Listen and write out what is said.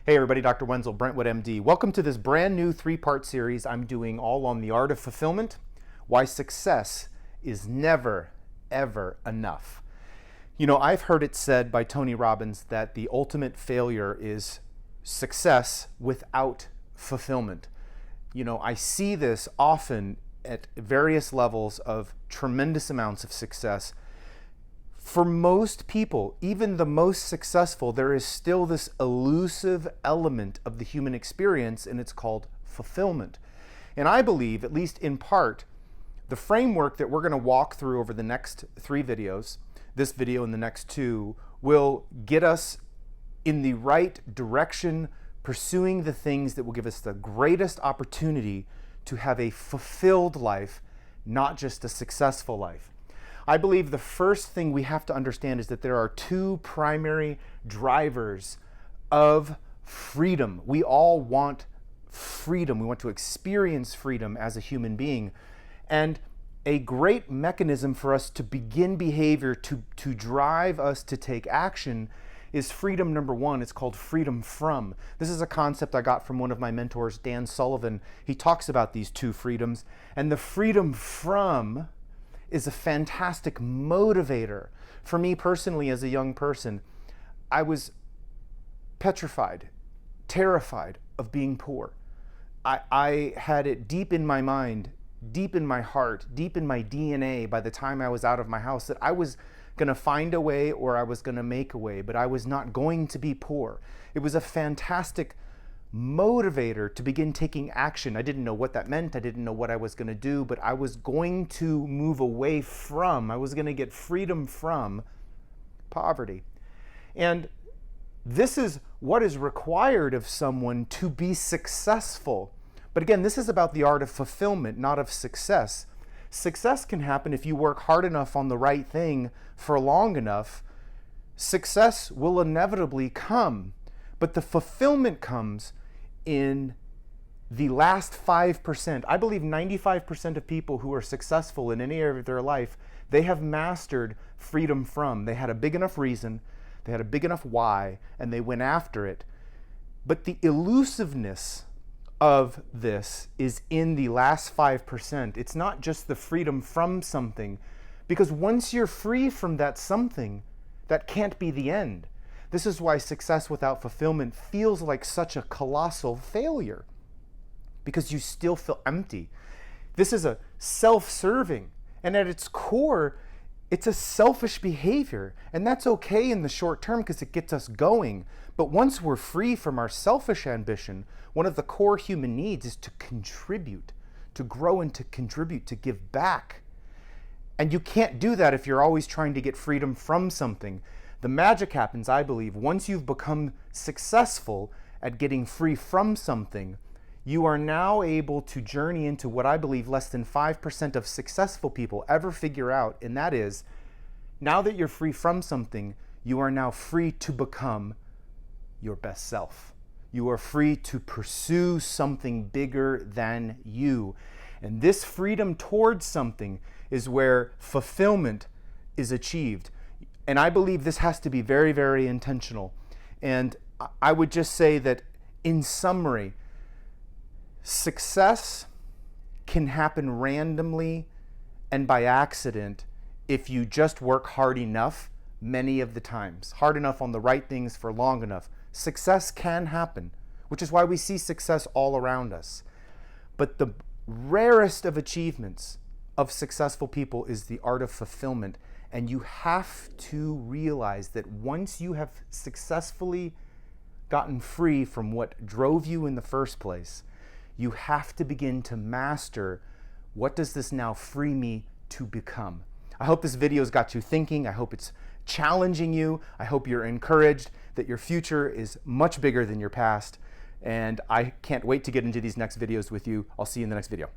Hey everybody, Dr. Wenzel, Brentwood MD. Welcome to this brand new three-part series I'm doing all on the art of fulfillment, why success is never, ever enough. You know, I've heard it said by Tony Robbins that the ultimate failure is success without fulfillment. You know, I see this often at various levels of tremendous amounts of success. For most people, even the most successful, there is still this elusive element of the human experience, and it's called fulfillment. And I believe, at least in part, the framework that we're going to walk through over the next 3 videos, this video and the next 2, will get us in the right direction, pursuing the things that will give us the greatest opportunity to have a fulfilled life, not just a successful life. I believe the first thing we have to understand is that there are 2 primary drivers of freedom. We all want freedom. We want to experience freedom as a human being. And a great mechanism for us to begin behavior, to drive us to take action, is freedom number 1. It's called freedom from. This is a concept I got from one of my mentors, Dan Sullivan. He talks about these 2 freedoms. And the freedom from is a fantastic motivator. For me personally, as a young person, I was petrified, terrified of being poor. I had it deep in my mind, deep in my heart, deep in my DNA by the time I was out of my house that I was going to find a way or I was going to make a way, but I was not going to be poor. It was a fantastic motivator to begin taking action. I didn't know what that meant. I didn't know what I was going to do, but I was going to move away from, I was going to get freedom from poverty. And this is what is required of someone to be successful. But again, this is about the art of fulfillment, not of success. Success can happen if you work hard enough on the right thing for long enough. Success will inevitably come. But the fulfillment comes in the last 5%. I believe 95% of people who are successful in any area of their life, they have mastered freedom from. They had a big enough reason, they had a big enough why, and they went after it. But the elusiveness of this is in the last 5%. It's not just the freedom from something, because once you're free from that something, that can't be the end. This is why success without fulfillment feels like such a colossal failure, because you still feel empty. This is a self-serving, and at its core, it's a selfish behavior, and that's okay in the short term because it gets us going. But once we're free from our selfish ambition, one of the core human needs is to contribute, to grow and to contribute, to give back. And you can't do that if you're always trying to get freedom from something. The magic happens, I believe, once you've become successful at getting free from something. You are now able to journey into what I believe less than 5% of successful people ever figure out, and that is, now that you're free from something, you are now free to become your best self. You are free to pursue something bigger than you. And this freedom towards something is where fulfillment is achieved. And I believe this has to be very, very intentional. And I would just say that in summary, success can happen randomly and by accident if you just work hard enough many of the times, hard enough on the right things for long enough. Success can happen, which is why we see success all around us. But the rarest of achievements of successful people is the art of fulfillment. And you have to realize that once you have successfully gotten free from what drove you in the first place, you have to begin to master, what does this now free me to become? I hope this video has got you thinking. I hope it's challenging you. I hope you're encouraged that your future is much bigger than your past. And I can't wait to get into these next videos with you. I'll see you in the next video.